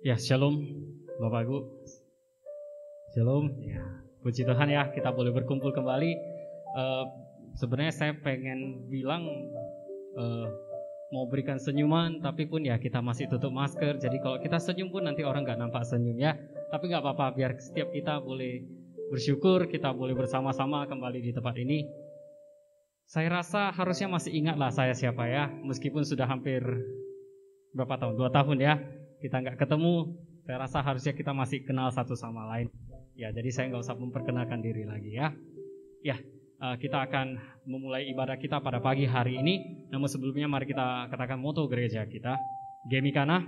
Ya, shalom Bapak Ibu. Shalom. Ya, puji Tuhan ya, kita boleh berkumpul kembali. Sebenarnya saya pengen bilang mau berikan senyuman, tapi pun ya kita masih tutup masker. Jadi kalau kita senyum pun nanti orang nggak nampak senyum ya. Tapi nggak apa-apa, biar setiap kita boleh bersyukur, kita boleh bersama-sama kembali di tempat ini. Saya rasa harusnya masih ingatlah saya siapa ya, meskipun sudah hampir berapa tahun, 2 tahun ya kita nggak ketemu. Saya rasa harusnya kita masih kenal satu sama lain. Ya, jadi saya nggak usah memperkenalkan diri lagi ya. Ya, kita akan memulai ibadah kita pada pagi hari ini. Namun sebelumnya mari kita katakan moto gereja kita. Gemikana,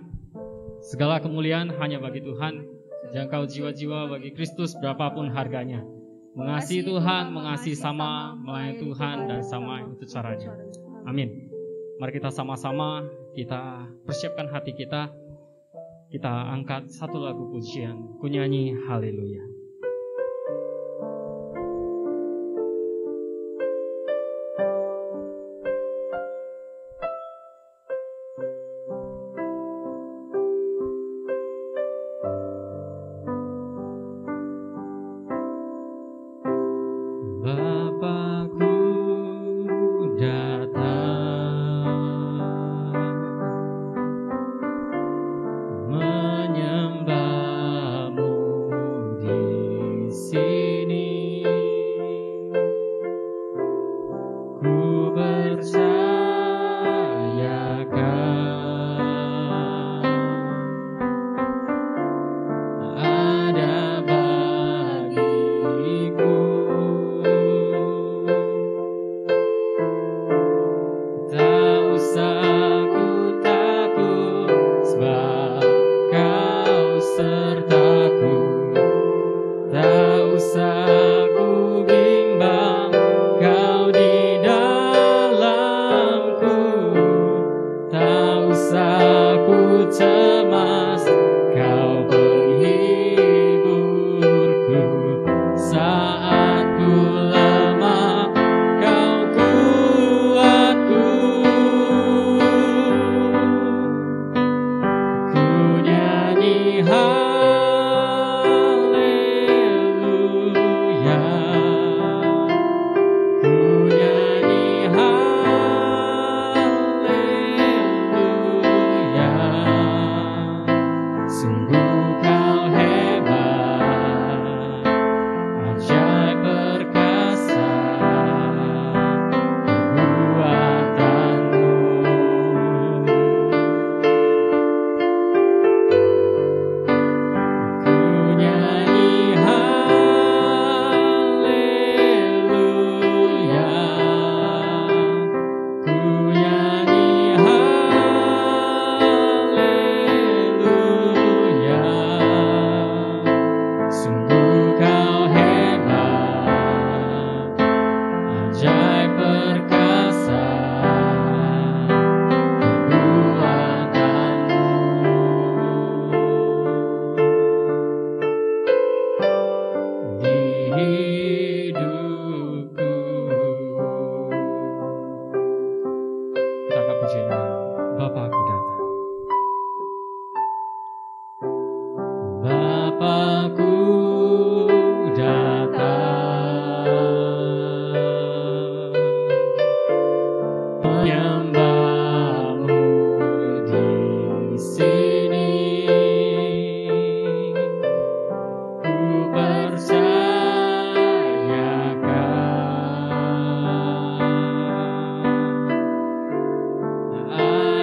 segala kemuliaan hanya bagi Tuhan, jangkau jiwa-jiwa bagi Kristus berapapun harganya. Mengasihi Tuhan, mengasihi sama, melayani Tuhan dan sama itu caranya. Amin. Mari kita sama-sama kita persiapkan hati kita. Kita angkat satu lagu pujian, ku nyanyi haleluya.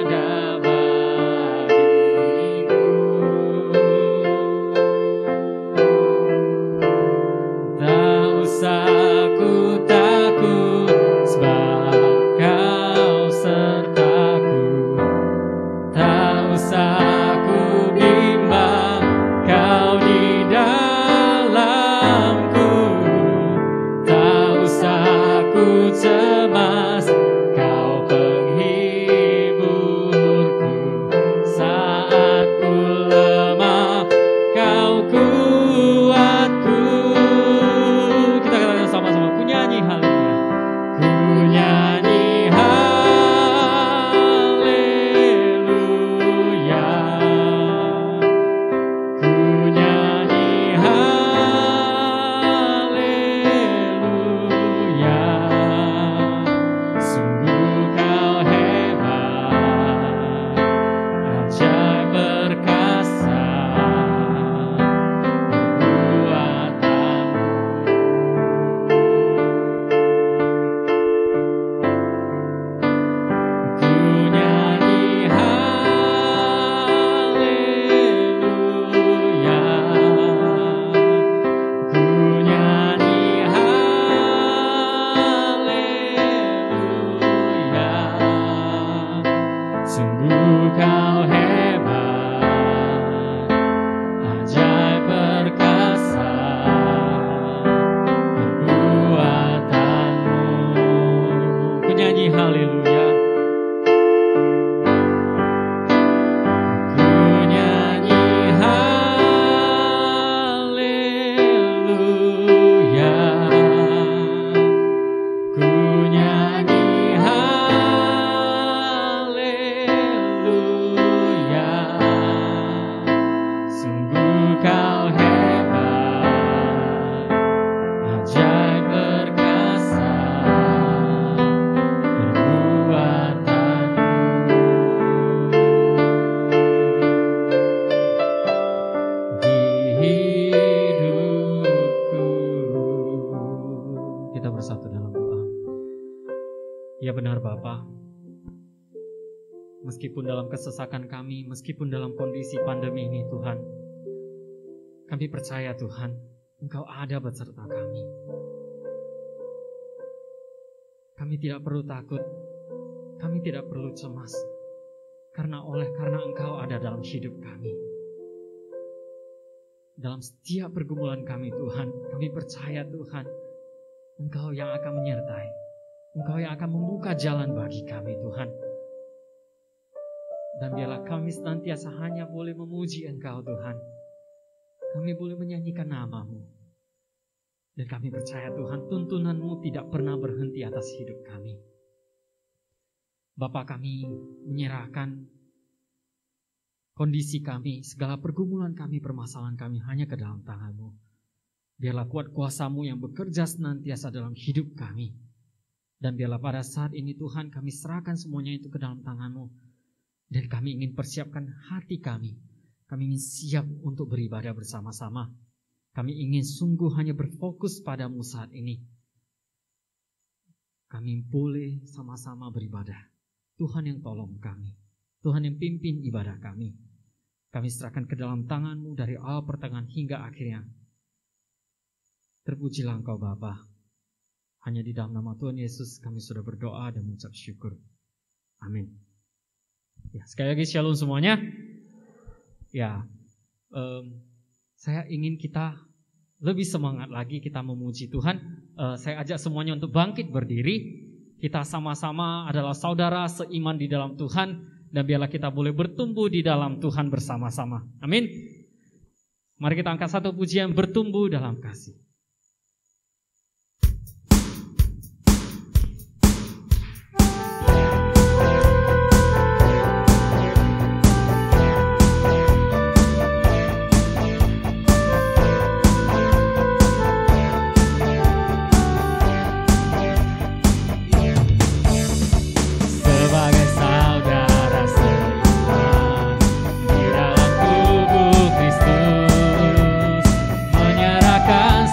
Ada Sungguh kau hebat, ajaib perkasa perbuatanmu. Ku nyanyi haleluya. Meskipun dalam kesesakan kami, meskipun dalam kondisi pandemi ini Tuhan, kami percaya Tuhan, Engkau ada beserta kami. Kami tidak perlu takut, kami tidak perlu cemas, karena Engkau ada dalam hidup kami. Dalam setiap pergumulan kami Tuhan, kami percaya Tuhan, Engkau yang akan menyertai, Engkau yang akan membuka jalan bagi kami Tuhan. Dan biarlah kami senantiasa hanya boleh memuji Engkau Tuhan. Kami boleh menyanyikan nama-Mu. Dan kami percaya Tuhan, tuntunan-Mu tidak pernah berhenti atas hidup kami. Bapa, kami menyerahkan kondisi kami, segala pergumulan kami, permasalahan kami hanya ke dalam tangan-Mu. Biarlah kuat kuasa-Mu yang bekerja senantiasa dalam hidup kami. Dan biarlah pada saat ini Tuhan, kami serahkan semuanya itu ke dalam tangan-Mu. Dan kami ingin persiapkan hati kami. Kami ingin siap untuk beribadah bersama-sama. Kami ingin sungguh hanya berfokus padamu saat ini. Kami boleh sama-sama beribadah. Tuhan yang tolong kami. Tuhan yang pimpin ibadah kami. Kami serahkan ke dalam tangan-Mu dari awal pertengahan hingga akhirnya. Terpujilah Engkau Bapa. Hanya di dalam nama Tuhan Yesus kami sudah berdoa dan mengucap syukur. Amin. Ya, sekali lagi shalom semuanya. Ya, saya ingin kita lebih semangat lagi kita memuji Tuhan. Saya ajak semuanya untuk bangkit berdiri. Kita sama-sama adalah saudara seiman di dalam Tuhan. Dan biarlah kita boleh bertumbuh di dalam Tuhan bersama-sama. Amin. Mari kita angkat satu pujian, bertumbuh dalam kasih. Menyerahkan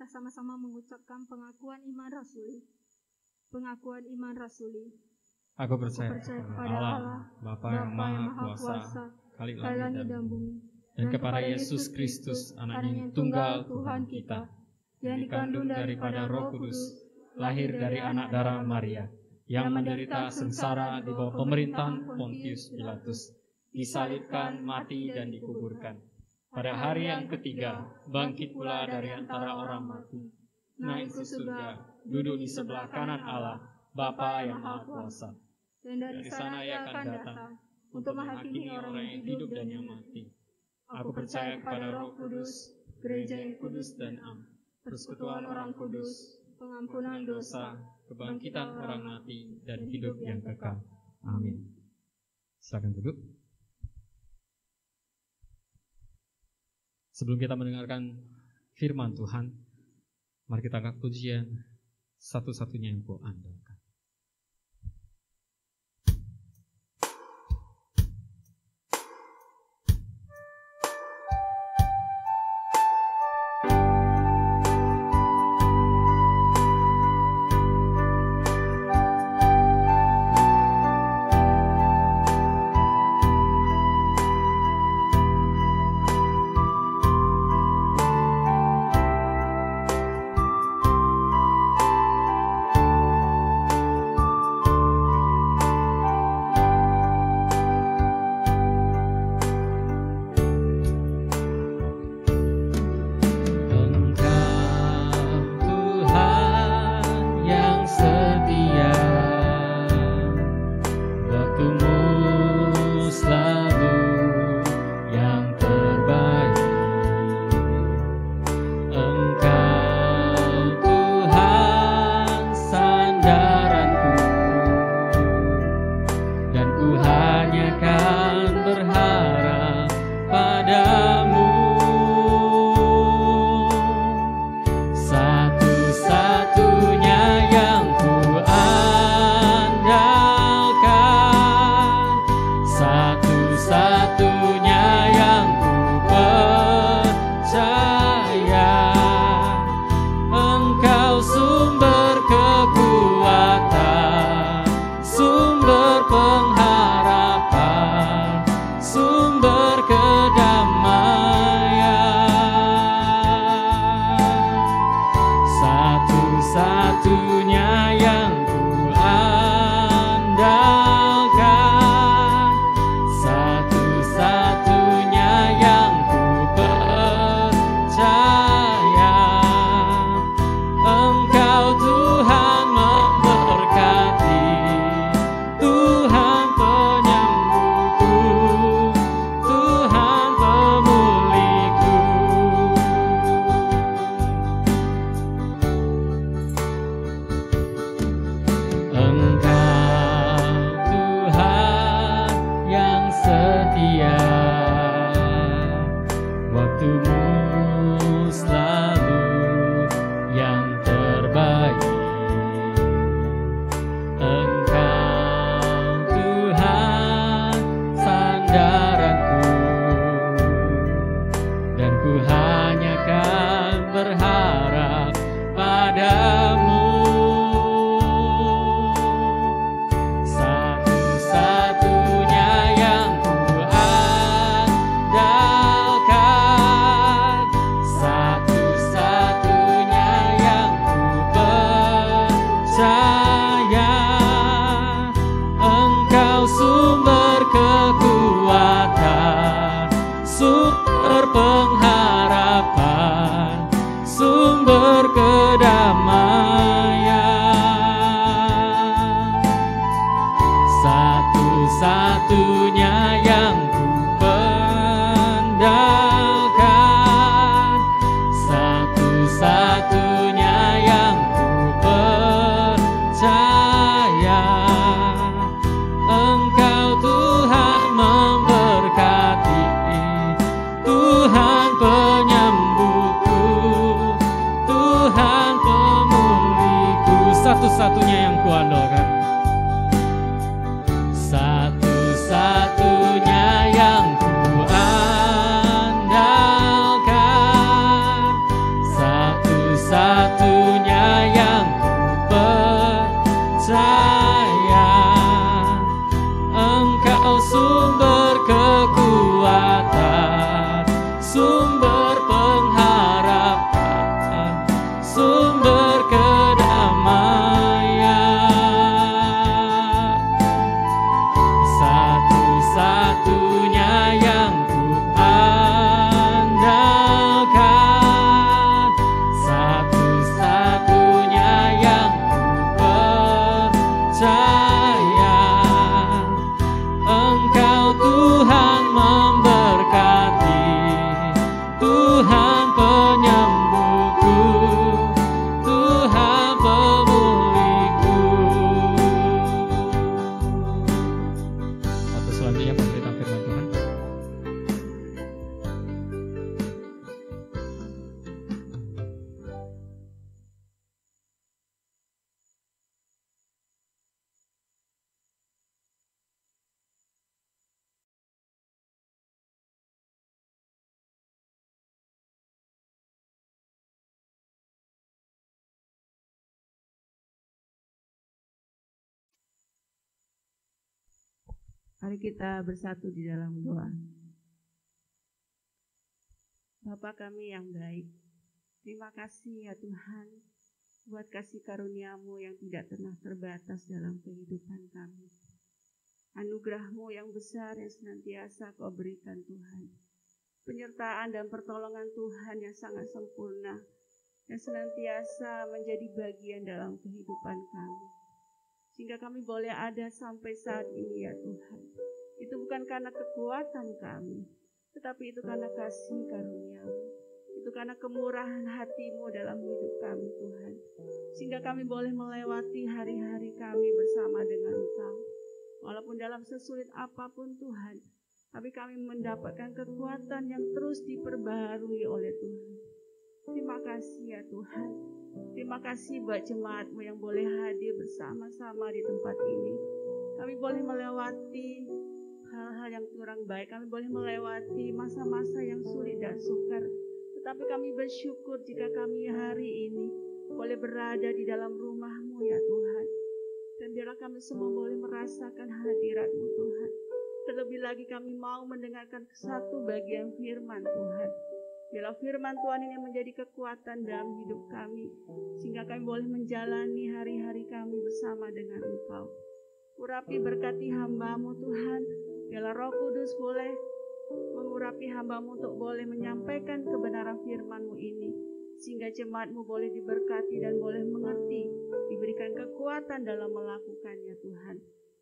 kita sama-sama mengucapkan pengakuan iman rasuli. Pengakuan iman rasuli. Aku percaya kepada Allah, Bapa yang Maha Kuasa, Khalik langit dan bumi, dan kepada Yesus Kristus, Anak yang tunggal Tuhan kita, yang dikandung daripada Roh Kudus, lahir dari anak darah Maria, yang menderita sengsara di bawah pemerintahan Pontius Pilatus, disalibkan, mati, dan dikuburkan. Pada hari yang ketiga, bangkit pula dari antara orang mati, naik ke surga, duduk di sebelah kanan Allah, Bapa yang Maha Kuasa. Dan dari sana Ia akan datang untuk menghakimi orang yang hidup dan yang mati. Aku percaya kepada Roh Kudus, gereja yang kudus dan am, persekutuan orang kudus, pengampunan dosa, kebangkitan orang mati, dan hidup yang kekal. Amin. Silakan duduk. Sebelum kita mendengarkan firman Tuhan, mari kita angkat pujian satu-satunya yang ku andalkan. Satu-satunya yang kuandalkan, satu-satunya yang kuandalkan, satu-satunya Mari kita bersatu di dalam doa. Bapa kami yang baik, terima kasih ya Tuhan buat kasih karunia-Mu yang tidak pernah terbatas dalam kehidupan kami. Anugerah-Mu yang besar yang senantiasa Kau berikan Tuhan. Penyertaan dan pertolongan Tuhan yang sangat sempurna, yang senantiasa menjadi bagian dalam kehidupan kami. Sehingga kami boleh ada sampai saat ini ya Tuhan. Itu bukan karena kekuatan kami, tetapi itu karena kasih karunia-Mu. Itu karena kemurahan hati-Mu dalam hidup kami Tuhan. Sehingga kami boleh melewati hari-hari kami bersama dengan Engkau. Walaupun dalam sesulit apapun Tuhan, tapi kami mendapatkan kekuatan yang terus diperbaharui oleh Tuhan. Terima kasih ya Tuhan. Terima kasih buat jemaat-Mu yang boleh hadir bersama-sama di tempat ini. Kami boleh melewati hal-hal yang kurang baik. Kami boleh melewati masa-masa yang sulit dan sukar. Tetapi kami bersyukur jika kami hari ini boleh berada di dalam rumah-Mu ya Tuhan. Dan biarlah kami semua boleh merasakan hadirat-Mu Tuhan. Terlebih lagi kami mau mendengarkan satu bagian firman Tuhan. Biarlah firman Tuhan ini menjadi kekuatan dalam hidup kami, sehingga kami boleh menjalani hari-hari kami bersama dengan Engkau. Urapi berkati hamba-Mu Tuhan. Biarlah Roh Kudus boleh mengurapi hamba-Mu untuk boleh menyampaikan kebenaran firman-Mu ini, sehingga jemaat-Mu boleh diberkati dan boleh mengerti, diberikan kekuatan dalam melakukannya Tuhan.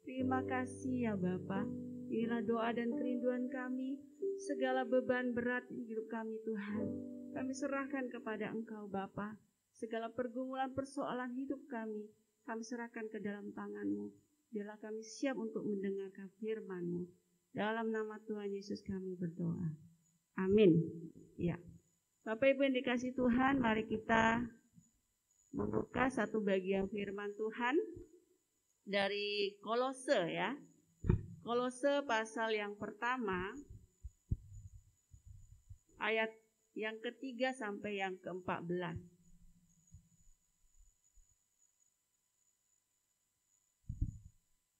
Terima kasih ya Bapa. Inilah doa dan kerinduan kami. Segala beban berat di hidup kami Tuhan, kami serahkan kepada Engkau Bapa. Segala pergumulan persoalan hidup kami serahkan ke dalam tangan-Mu. Biarlah kami siap untuk mendengarkan firman-Mu. Dalam nama Tuhan Yesus kami berdoa. Amin. Ya, Bapak Ibu yang dikasih Tuhan, mari kita membuka satu bagian firman Tuhan dari Kolose ya. Kolose pasal yang pertama, ayat yang ketiga sampai yang ke-14.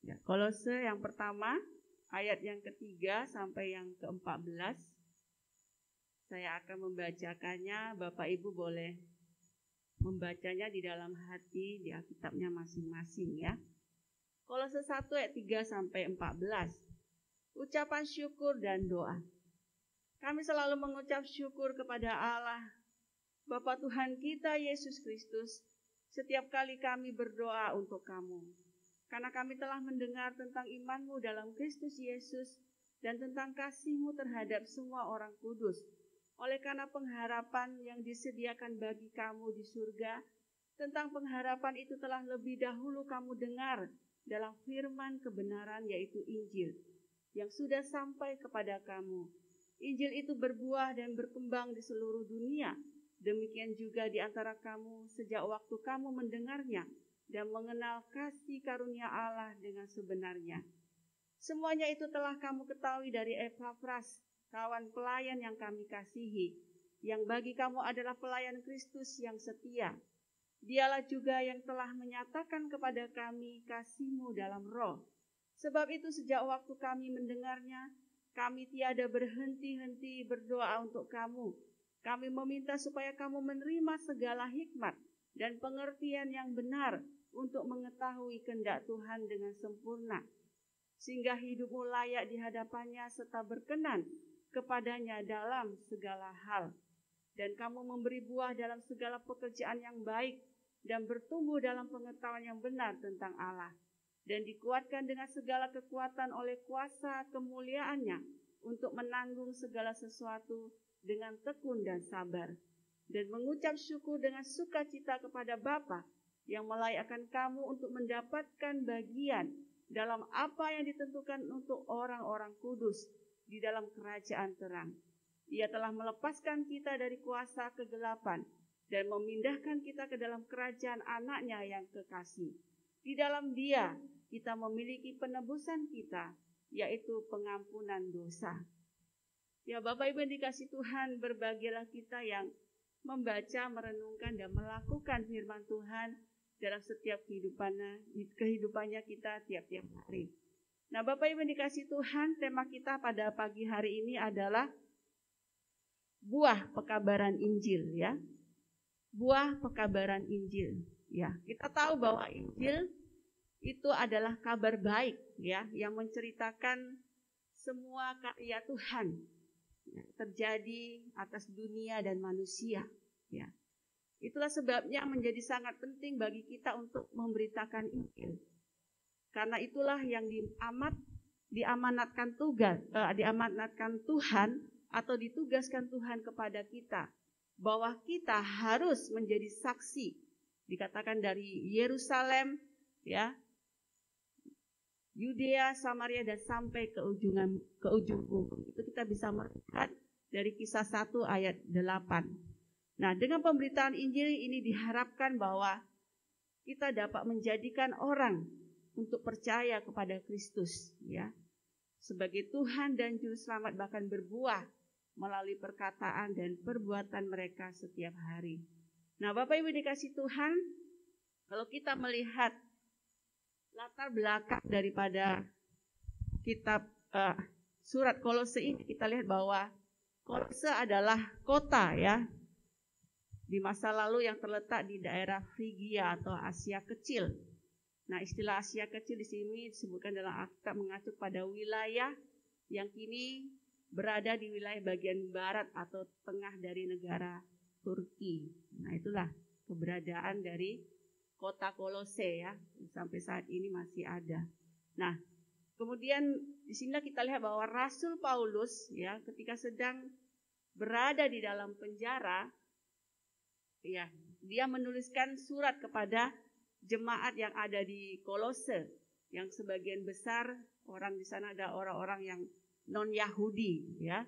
Ya, Kolose yang pertama, ayat yang ketiga sampai yang ke-14. Saya akan membacakannya, Bapak Ibu boleh membacanya di dalam hati di Alkitabnya masing-masing ya. Kolose 1 ayat 3 sampai 14. Ucapan syukur dan doa. Kami selalu mengucap syukur kepada Allah, Bapa Tuhan kita Yesus Kristus, setiap kali kami berdoa untuk kamu. Karena kami telah mendengar tentang iman-Mu dalam Kristus Yesus dan tentang kasih-Mu terhadap semua orang kudus. Oleh karena pengharapan yang disediakan bagi kamu di surga, tentang pengharapan itu telah lebih dahulu kamu dengar dalam firman kebenaran yaitu Injil, yang sudah sampai kepada kamu. Injil itu berbuah dan berkembang di seluruh dunia. Demikian juga di antara kamu sejak waktu kamu mendengarnya dan mengenal kasih karunia Allah dengan sebenarnya. Semuanya itu telah kamu ketahui dari Epafras, kawan pelayan yang kami kasihi, yang bagi kamu adalah pelayan Kristus yang setia. Dialah juga yang telah menyatakan kepada kami kasih-Mu dalam roh. Sebab itu sejak waktu kami mendengarnya, kami tiada berhenti-henti berdoa untuk kamu. Kami meminta supaya kamu menerima segala hikmat dan pengertian yang benar untuk mengetahui kehendak Tuhan dengan sempurna, sehingga hidupmu layak di hadapannya serta berkenan kepadanya dalam segala hal. Dan kamu memberi buah dalam segala pekerjaan yang baik dan bertumbuh dalam pengetahuan yang benar tentang Allah, dan dikuatkan dengan segala kekuatan oleh kuasa kemuliaannya untuk menanggung segala sesuatu dengan tekun dan sabar, dan mengucap syukur dengan sukacita kepada Bapa yang melayakkan kamu untuk mendapatkan bagian dalam apa yang ditentukan untuk orang-orang kudus di dalam kerajaan terang. Ia telah melepaskan kita dari kuasa kegelapan dan memindahkan kita ke dalam kerajaan anaknya yang kekasih. Di dalam Dia kita memiliki penebusan kita, yaitu pengampunan dosa. Ya Bapak Ibu yang dikasih Tuhan, berbahagialah kita yang membaca, merenungkan, dan melakukan firman Tuhan dalam setiap kehidupannya kita tiap-tiap hari. Nah, Bapak Ibu dikasih Tuhan, tema kita pada pagi hari ini adalah buah pekabaran Injil, ya. Buah pekabaran Injil, ya. Kita tahu bahwa Injil itu adalah kabar baik, ya, yang menceritakan semua karya Tuhan yang terjadi atas dunia dan manusia, ya. Itulah sebabnya menjadi sangat penting bagi kita untuk memberitakan Injil. Karena itulah yang diamanatkan Tuhan atau ditugaskan Tuhan kepada kita, bahwa kita harus menjadi saksi. Dikatakan dari Yerusalem, ya, Yudea, Samaria, dan sampai ke ujung bumi. Itu kita bisa melihat dari Kisah 1 ayat 8. Nah, dengan pemberitaan Injil ini diharapkan bahwa kita dapat menjadikan orang untuk percaya kepada Kristus, ya, sebagai Tuhan dan Juru Selamat, bahkan berbuah melalui perkataan dan perbuatan mereka setiap hari. Nah, Bapak Ibu dikasih Tuhan, kalau kita melihat latar belakang daripada kitab surat Kolose ini, kita lihat bahwa Kolose adalah kota, ya, di masa lalu yang terletak di daerah Frigia atau Asia Kecil. Nah, istilah Asia Kecil di sini disebutkan dalam Alkitab mengacu pada wilayah yang kini berada di wilayah bagian barat atau tengah dari negara Turki. Nah, itulah keberadaan dari kota Kolose, ya, sampai saat ini masih ada. Nah, kemudian di sini kita lihat bahwa Rasul Paulus, ya, ketika sedang berada di dalam penjara, ya, dia menuliskan surat kepada jemaat yang ada di Kolose, yang sebagian besar orang di sana ada orang-orang yang non-Yahudi, ya.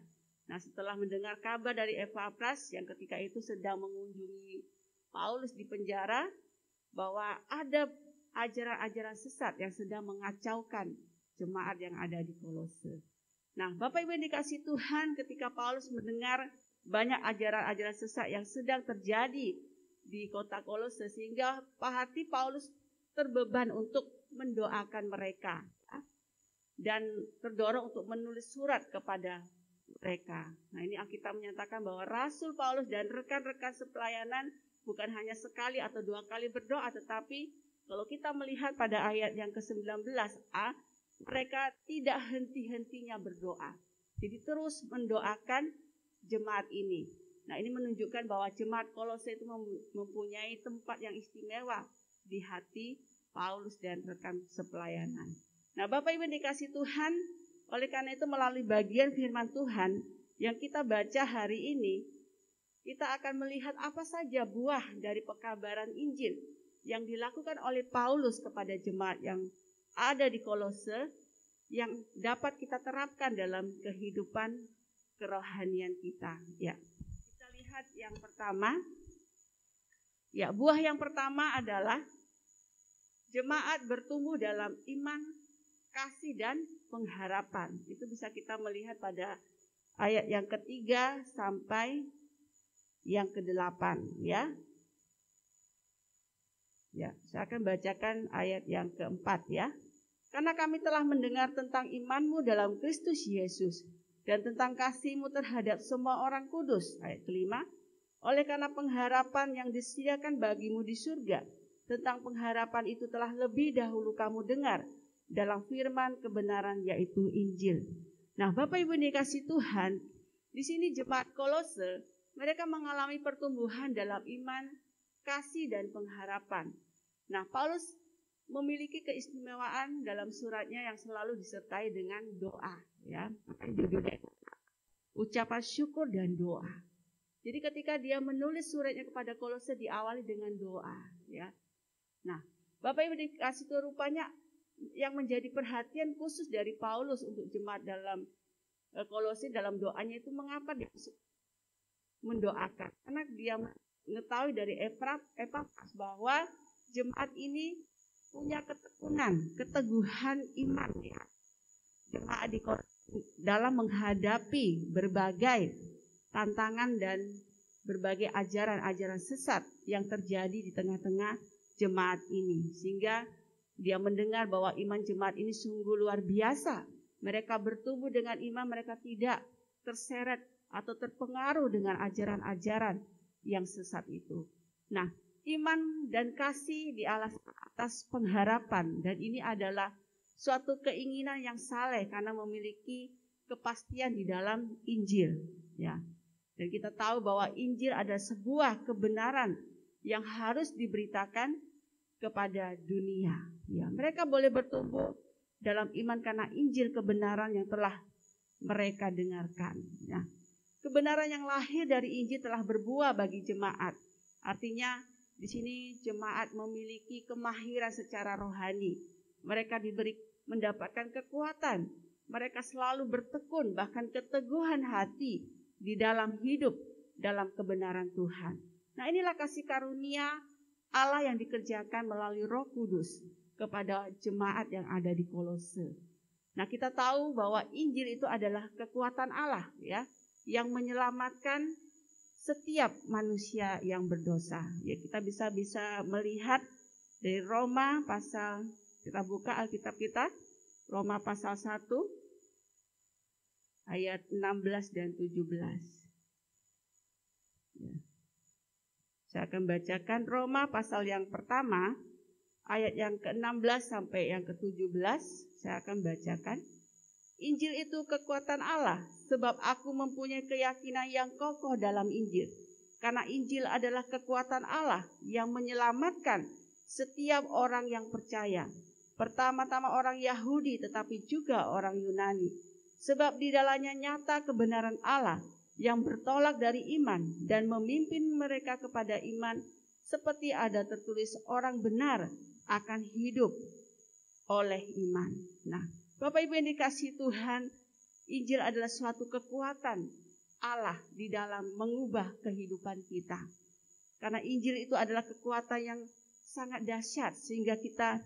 Nah, setelah mendengar kabar dari Epafras yang ketika itu sedang mengunjungi Paulus di penjara, bahwa ada ajaran-ajaran sesat yang sedang mengacaukan jemaat yang ada di Kolose. Nah, Bapak Ibu yang dikasih Tuhan, ketika Paulus mendengar banyak ajaran-ajaran sesat yang sedang terjadi di kota Kolose, sehingga hati Paulus terbeban untuk mendoakan mereka, dan terdorong untuk menulis surat kepada mereka. Nah, ini Alkitab menyatakan bahwa Rasul Paulus dan rekan-rekan sepelayanan bukan hanya sekali atau dua kali berdoa, tetapi kalau kita melihat pada ayat yang ke-19a, mereka tidak henti-hentinya berdoa. Jadi terus mendoakan jemaat ini. Nah, ini menunjukkan bahwa jemaat Kolose itu mempunyai tempat yang istimewa di hati Paulus dan rekan sepelayanan. Nah, Bapak Ibu dikasih Tuhan, oleh karena itu melalui bagian firman Tuhan yang kita baca hari ini, kita akan melihat apa saja buah dari pekabaran Injil yang dilakukan oleh Paulus kepada jemaat yang ada di Kolose, yang dapat kita terapkan dalam kehidupan kerohanian kita, ya. Lihat yang pertama, ya, buah yang pertama adalah jemaat bertumbuh dalam iman, kasih, dan pengharapan. Itu bisa kita melihat pada ayat yang ke-3 sampai yang ke-8, ya. Ya, saya akan bacakan ayat yang ke-4, ya. Karena kami telah mendengar tentang imanmu dalam Kristus Yesus dan tentang kasih-Mu terhadap semua orang kudus. Ayat ke-5, oleh karena pengharapan yang disediakan bagimu di surga, tentang pengharapan itu telah lebih dahulu kamu dengar dalam firman kebenaran, yaitu Injil. Nah, Bapak Ibu dikasih Tuhan, di sini jemaat Kolose, mereka mengalami pertumbuhan dalam iman, kasih, dan pengharapan. Nah, Paulus memiliki keistimewaan dalam suratnya yang selalu disertai dengan doa, ya. Judulnya ucapan syukur dan doa. Jadi ketika dia menulis suratnya kepada Kolose diawali dengan doa, ya. Nah, Bapak Ibu dikasih rupanya yang menjadi perhatian khusus dari Paulus untuk jemaat dalam Kolose dalam doanya itu, mengapa dia mendoakan? Karena dia mengetahui dari Epafras bahwa jemaat ini punya ketekunan, keteguhan iman, ya. Jemaat di dalam menghadapi berbagai tantangan dan berbagai ajaran-ajaran sesat yang terjadi di tengah-tengah jemaat ini, sehingga Dia mendengar bahwa iman jemaat ini sungguh luar biasa. Mereka bertumbuh dengan iman, mereka tidak terseret atau terpengaruh dengan ajaran-ajaran yang sesat itu. Nah, iman dan kasih di atas pengharapan, dan ini adalah suatu keinginan yang saleh karena memiliki kepastian di dalam Injil, ya. Dan kita tahu bahwa Injil adalah sebuah kebenaran yang harus diberitakan kepada dunia. Ya, mereka boleh bertumbuh dalam iman karena Injil kebenaran yang telah mereka dengarkan. Ya. Kebenaran yang lahir dari Injil telah berbuah bagi jemaat. Artinya di sini jemaat memiliki kemahiran secara rohani. Mereka mendapatkan kekuatan. Mereka selalu bertekun, bahkan keteguhan hati di dalam hidup dalam kebenaran Tuhan. Nah, inilah kasih karunia Allah yang dikerjakan melalui Roh Kudus kepada jemaat yang ada di Kolose. Nah, kita tahu bahwa Injil itu adalah kekuatan Allah, ya, yang menyelamatkan setiap manusia yang berdosa. Ya, kita bisa melihat dari Roma pasal, kita buka Alkitab kita, Roma pasal 1 ayat 16 dan 17. Ya. Saya akan bacakan Roma pasal yang pertama, ayat yang ke-16 sampai yang ke-17. Saya akan bacakan. Injil itu kekuatan Allah, sebab aku mempunyai keyakinan yang kokoh dalam Injil. Karena Injil adalah kekuatan Allah yang menyelamatkan setiap orang yang percaya. Pertama-tama orang Yahudi, tetapi juga orang Yunani. Sebab di dalamnya nyata kebenaran Allah yang bertolak dari iman dan memimpin mereka kepada iman, seperti ada tertulis, orang benar akan hidup oleh iman. Nah, Bapak Ibu yang dikasihi Tuhan, Injil adalah suatu kekuatan Allah di dalam mengubah kehidupan kita. Karena Injil itu adalah kekuatan yang sangat dahsyat sehingga kita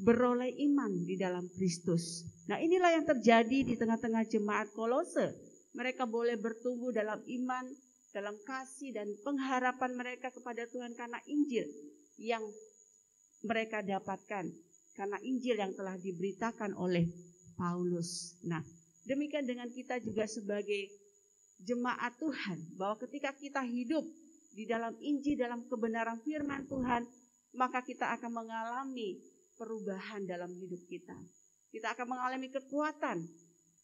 beroleh iman di dalam Kristus. Nah, inilah yang terjadi di tengah-tengah jemaat Kolose. Mereka boleh bertumbuh dalam iman, dalam kasih dan pengharapan mereka kepada Tuhan karena Injil yang mereka dapatkan. Karena Injil yang telah diberitakan oleh Paulus. Nah, demikian dengan kita juga sebagai jemaat Tuhan. Bahwa ketika kita hidup di dalam Injil, dalam kebenaran firman Tuhan, maka kita akan mengalami perubahan dalam hidup kita. Kita akan mengalami kekuatan,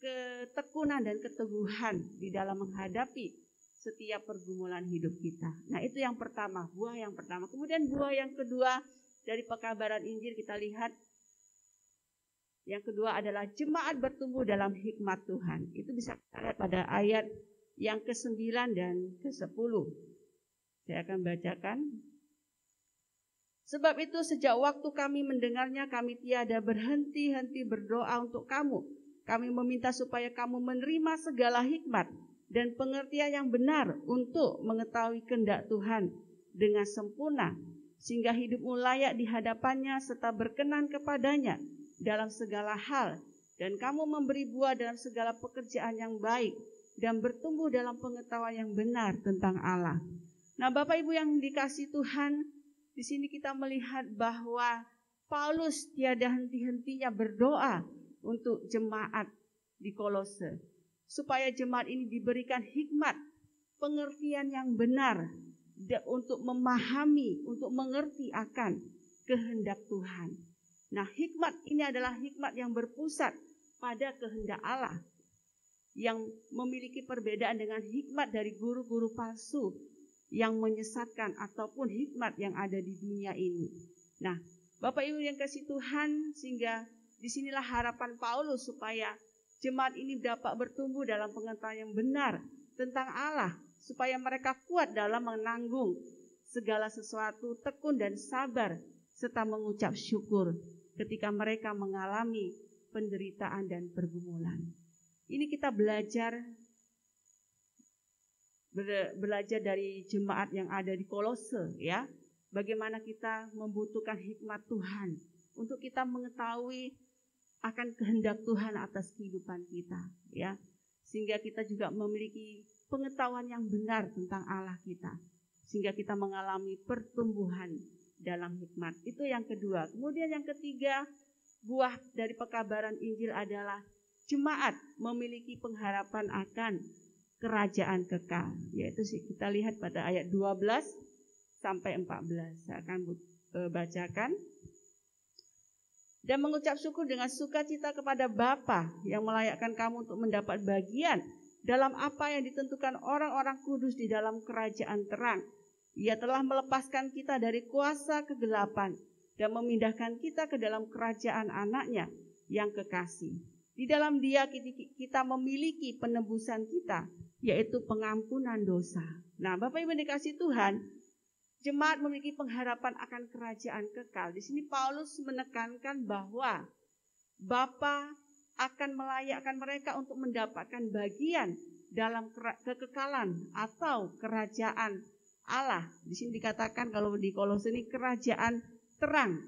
ketekunan dan keteguhan di dalam menghadapi setiap pergumulan hidup kita. Nah, itu yang pertama, buah yang pertama. Kemudian buah yang kedua dari pekabaran Injil kita lihat. Yang kedua adalah jemaat bertumbuh dalam hikmat Tuhan. Itu bisa kita lihat pada ayat yang ke-9 dan ke-10. Saya akan bacakan. Sebab itu sejak waktu kami mendengarnya, kami tiada berhenti-henti berdoa untuk kamu. Kami meminta supaya kamu menerima segala hikmat dan pengertian yang benar untuk mengetahui kehendak Tuhan dengan sempurna, sehingga hidupmu layak di hadapannya serta berkenan kepadanya dalam segala hal, dan kamu memberi buah dalam segala pekerjaan yang baik dan bertumbuh dalam pengetahuan yang benar tentang Allah. Nah, Bapak Ibu yang dikasihi Tuhan, di sini kita melihat bahwa Paulus tiada henti-hentinya berdoa untuk jemaat di Kolose, supaya jemaat ini diberikan hikmat, pengertian yang benar untuk memahami, untuk mengerti akan kehendak Tuhan. Nah, hikmat ini adalah hikmat yang berpusat pada kehendak Allah, yang memiliki perbedaan dengan hikmat dari guru-guru palsu yang menyesatkan ataupun hikmat yang ada di dunia ini. Nah, Bapak Ibu yang kasih Tuhan, sehingga disinilah harapan Paulus supaya jemaat ini dapat bertumbuh dalam pengetahuan yang benar tentang Allah, supaya mereka kuat dalam menanggung segala sesuatu, tekun dan sabar, serta mengucap syukur ketika mereka mengalami penderitaan dan pergumulan. Ini kita belajar dari jemaat yang ada di Kolose, ya. Bagaimana kita membutuhkan hikmat Tuhan untuk kita mengetahui akan kehendak Tuhan atas kehidupan kita, ya. Sehingga kita juga memiliki pengetahuan yang benar tentang Allah kita, sehingga kita mengalami pertumbuhan dalam hikmat. Itu yang kedua. Kemudian yang ketiga, buah dari pekabaran Injil adalah jemaat memiliki pengharapan akan kerajaan kekal. Yaitu kita lihat pada ayat 12 sampai 14. Saya akan bacakan. Dan mengucap syukur dengan sukacita kepada Bapa yang melayakkan kamu untuk mendapat bagian dalam apa yang ditentukan orang-orang kudus di dalam kerajaan terang. Ia telah melepaskan kita dari kuasa kegelapan dan memindahkan kita ke dalam kerajaan anaknya yang kekasih. Di dalam Dia kita memiliki penebusan kita, yaitu pengampunan dosa. Nah, Bapak Ibu dikasih Tuhan, jemaat memiliki pengharapan akan kerajaan kekal. Di sini Paulus menekankan bahwa Bapa akan melayakkan mereka untuk mendapatkan bagian dalam kekekalan atau kerajaan Allah. Di sini dikatakan kalau di Kolose ini kerajaan terang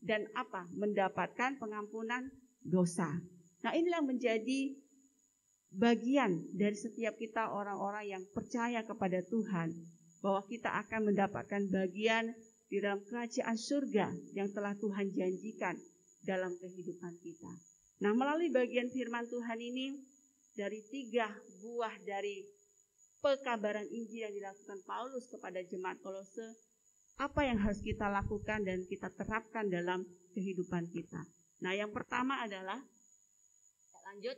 dan mendapatkan pengampunan dosa. Nah, inilah menjadi bagian dari setiap kita orang-orang yang percaya kepada Tuhan, bahwa kita akan mendapatkan bagian di dalam kerajaan surga yang telah Tuhan janjikan dalam kehidupan kita. Nah, melalui bagian firman Tuhan ini, dari 3 buah dari pekabaran Injil yang dilakukan Paulus kepada jemaat Kolose, apa yang harus kita lakukan dan kita terapkan dalam kehidupan kita. Nah, yang pertama adalah, lanjut.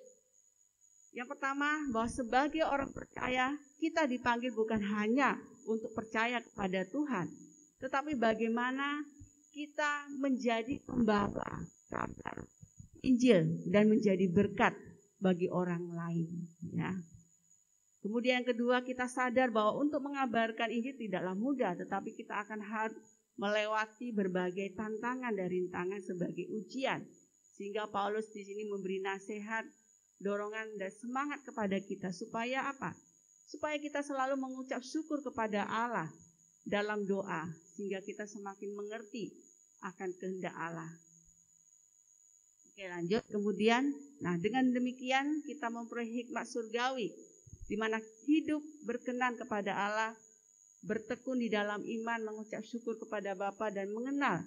Yang pertama, bahwa sebagai orang percaya, kita dipanggil bukan hanya untuk percaya kepada Tuhan, tetapi bagaimana kita menjadi pembawa kabar Injil dan menjadi berkat bagi orang lain. Ya. Kemudian yang kedua, kita sadar bahwa untuk mengabarkan Injil tidaklah mudah, tetapi kita akan harus melewati berbagai tantangan dan rintangan sebagai ujian. Sehingga Paulus di sini memberi nasihat, dorongan dan semangat kepada kita supaya apa? Supaya kita selalu mengucap syukur kepada Allah dalam doa, sehingga kita semakin mengerti akan kehendak Allah. Oke, lanjut. Kemudian, dengan demikian kita memperoleh hikmat surgawi, di mana hidup berkenan kepada Allah, bertekun di dalam iman, mengucap syukur kepada Bapa dan mengenal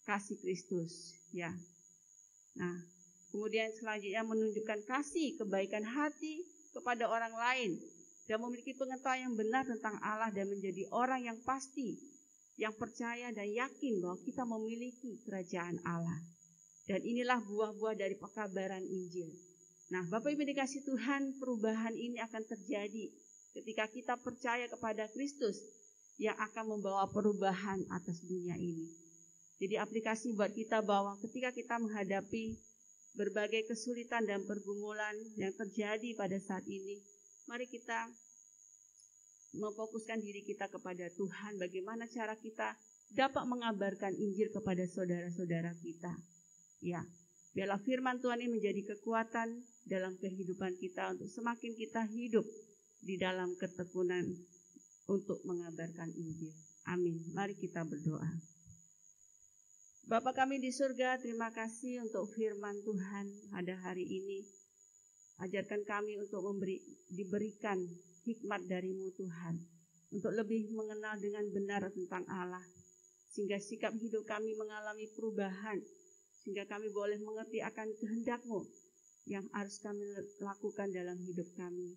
kasih Kristus. Ya. Nah, kemudian selanjutnya menunjukkan kasih, kebaikan hati kepada orang lain dan memiliki pengetahuan yang benar tentang Allah dan menjadi orang yang pasti, yang percaya dan yakin bahwa kita memiliki kerajaan Allah. Dan inilah buah-buah dari pekabaran Injil. Nah, Bapak Ibu dikasih Tuhan, perubahan ini akan terjadi ketika kita percaya kepada Kristus yang akan membawa perubahan atas dunia ini. Jadi aplikasi buat kita bahwa ketika kita menghadapi berbagai kesulitan dan pergumulan yang terjadi pada saat ini, mari kita memfokuskan diri kita kepada Tuhan, bagaimana cara kita dapat mengabarkan Injil kepada saudara-saudara kita. Ya, biarlah firman Tuhan ini menjadi kekuatan dalam kehidupan kita untuk semakin kita hidup di dalam ketekunan untuk mengabarkan Injil. Amin. Mari kita berdoa. Bapa kami di surga, terima kasih untuk firman Tuhan pada hari ini. Ajarkan kami untuk diberikan hikmat dari-Mu Tuhan, untuk lebih mengenal dengan benar tentang Allah, sehingga sikap hidup kami mengalami perubahan, sehingga kami boleh mengerti akan kehendak-Mu yang harus kami lakukan dalam hidup kami.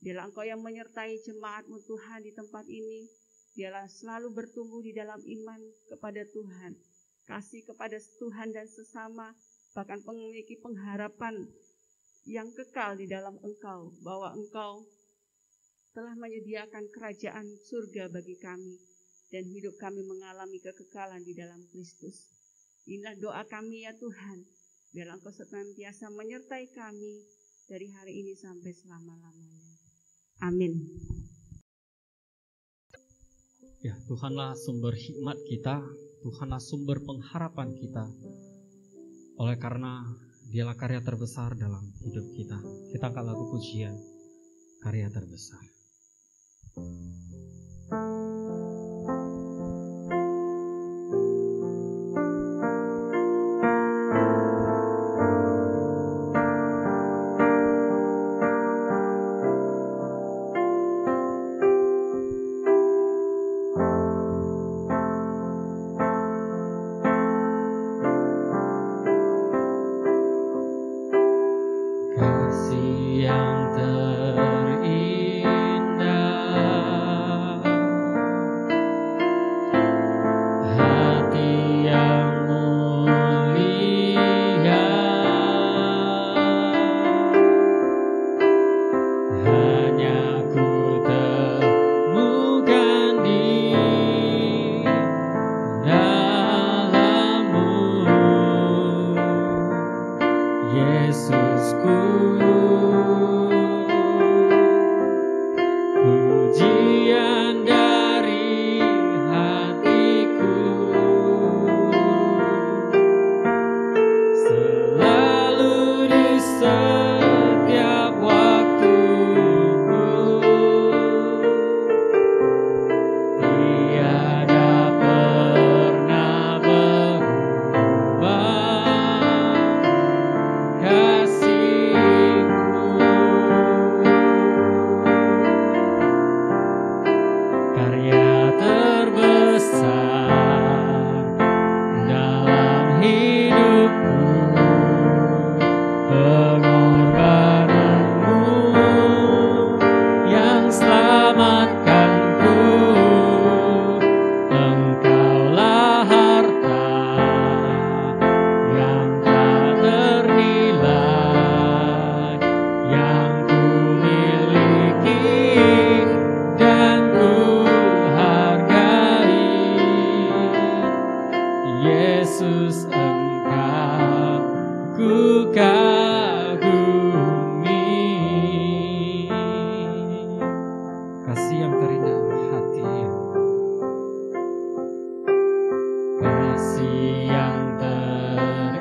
Biarlah Engkau yang menyertai jemaat-Mu Tuhan di tempat ini, biarlah selalu bertumbuh di dalam iman kepada Tuhan, kasih kepada Tuhan dan sesama, bahkan memiliki pengharapan yang kekal di dalam Engkau, bahwa Engkau telah menyediakan kerajaan surga bagi kami, dan hidup kami mengalami kekekalan di dalam Kristus. Inilah doa kami ya Tuhan, biarlah Engkau senantiasa menyertai kami dari hari ini sampai selama-lamanya. Amin. Ya, Tuhanlah sumber hikmat kita, Tuhanlah sumber pengharapan kita. Oleh karena Dialah karya terbesar dalam hidup kita. Kita akan lakukan pujian karya terbesar. Yesus Engkau ku kagumi. Kasih yang terindah hati, kasih yang terindah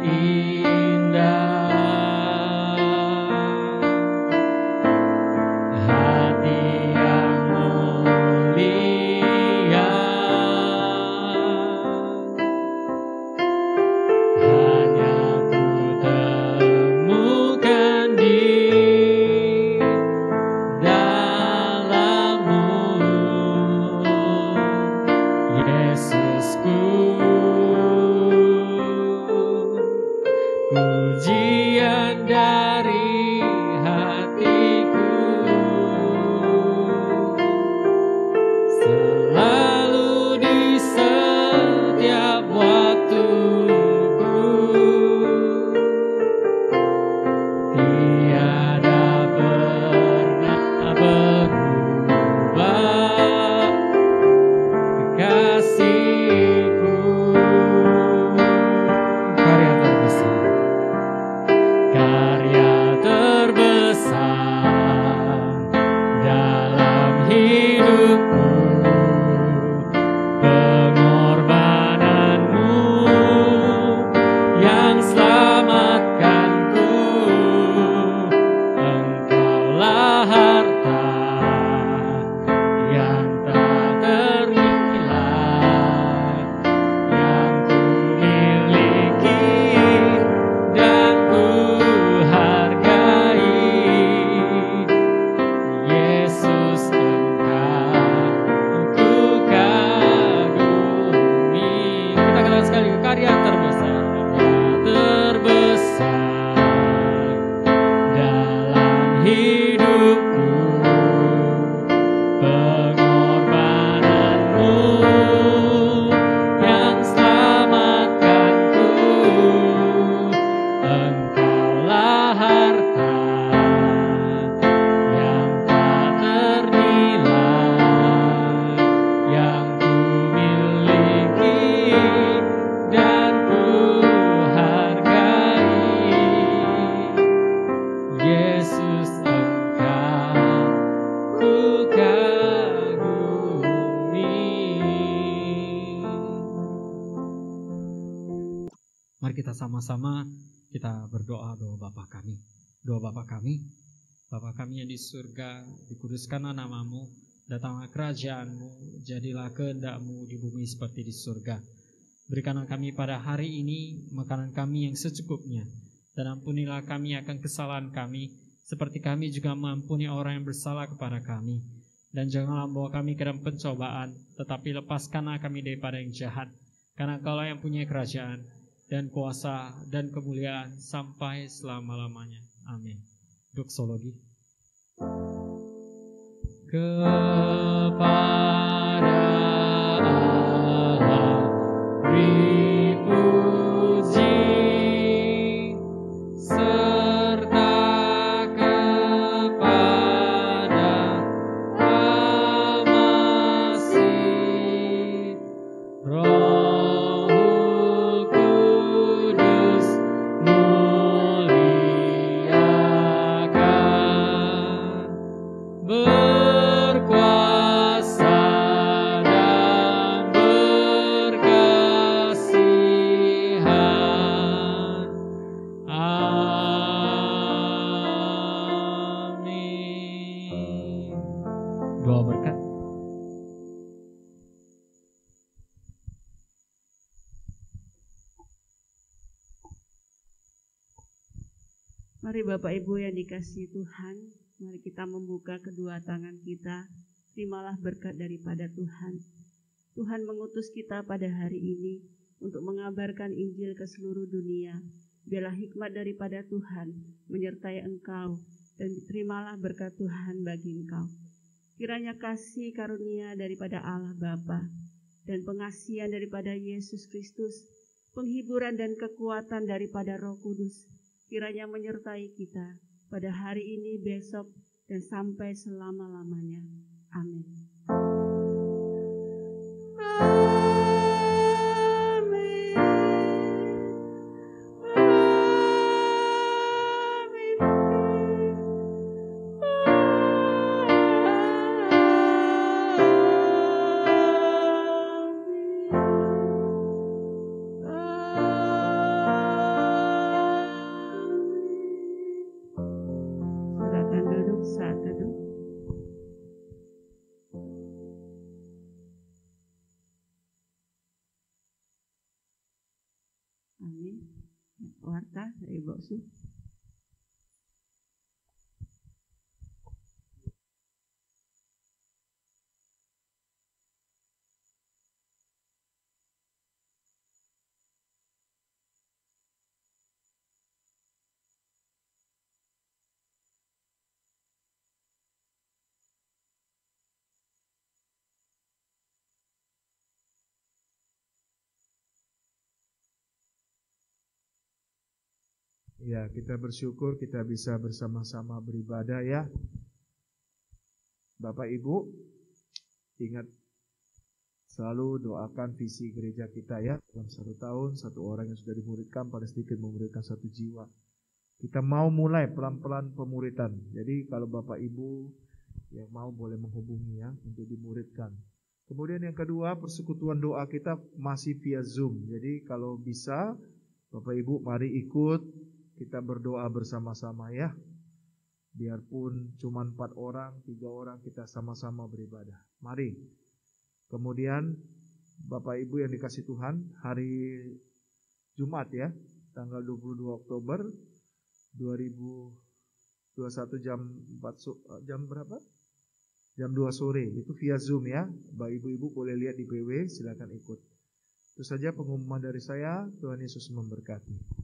hati yang mulia, hanya ku temukan di dalam-Mu, Yesusku. Pujian dari hatiku selalu di setiap waktuku, tiada pernah berubah kasih-Ku. Karya terbesar dalam hidupku, pengorbananmu yang selamatkanku. Engkaulah harta yang tak ternilai, yang ku miliki dan ku hargai. Yesus Engkau ku kagumi. Kita katakan sekali, karya terbesar, dalam hidupku, pengorbananmu yang selamatkanku. Engkaulah harta yang tak ternilai, yang ku miliki dan ku hargai. Yesus Engkau ku kagumi. Mari kita sama-sama kita berdoa doa Bapa kami. Doa Bapa kami. Bapa kami yang di surga, dikuduskanlah nama-Mu, datanglah kerajaan-Mu, jadilah kehendak-Mu di bumi seperti di surga. Berikanlah kami pada hari ini makanan kami yang secukupnya, dan ampunilah kami akan kesalahan kami, seperti kami juga mengampuni orang yang bersalah kepada kami. Dan janganlah membawa kami ke dalam pencobaan, tetapi lepaskanlah kami daripada yang jahat, karena Engkaulah yang punya kerajaan dan kuasa dan kemuliaan sampai selama-lamanya. Amin. Doksologi. Kepada Allah dipuji, serta kepada Al-Masih, Rohul Kudus muliakan, berkuasa dan berkasihan. Amin. Doa berkat. Mari Bapak Ibu yang dikasihi Tuhan, mari kita membuka kedua tangan kita. Terimalah berkat daripada Tuhan. Tuhan mengutus kita pada hari ini untuk mengabarkan Injil ke seluruh dunia. Biarlah hikmat daripada Tuhan menyertai engkau, dan terimalah berkat Tuhan bagi engkau. Kiranya kasih karunia daripada Allah Bapa dan pengasihan daripada Yesus Kristus, penghiburan dan kekuatan daripada Roh Kudus, kiranya menyertai kita pada hari ini, besok, dan sampai selama-lamanya. Amin. Amin. Amin. Warta dari Ibu Su. Ya, kita bersyukur kita bisa bersama-sama beribadah ya. Bapak Ibu, ingat selalu doakan visi gereja kita ya. Dalam 1 tahun, 1 orang yang sudah dimuridkan, paling sedikit memuridkan 1 jiwa. Kita mau mulai pelan-pelan pemuridan. Jadi kalau Bapak Ibu yang mau boleh menghubungi ya untuk dimuridkan. Kemudian yang kedua, persekutuan doa kita masih via Zoom. Jadi kalau bisa Bapak Ibu mari ikut, kita berdoa bersama-sama ya. Biarpun cuma 4 orang, 3 orang, kita sama-sama beribadah. Mari. Kemudian Bapak Ibu yang dikasih Tuhan, hari Jumat ya, tanggal 22 Oktober 2021 jam berapa? Jam 2 sore, itu via Zoom ya. Bapak Ibu boleh lihat di PW, silakan ikut. Itu saja pengumuman dari saya. Tuhan Yesus memberkati.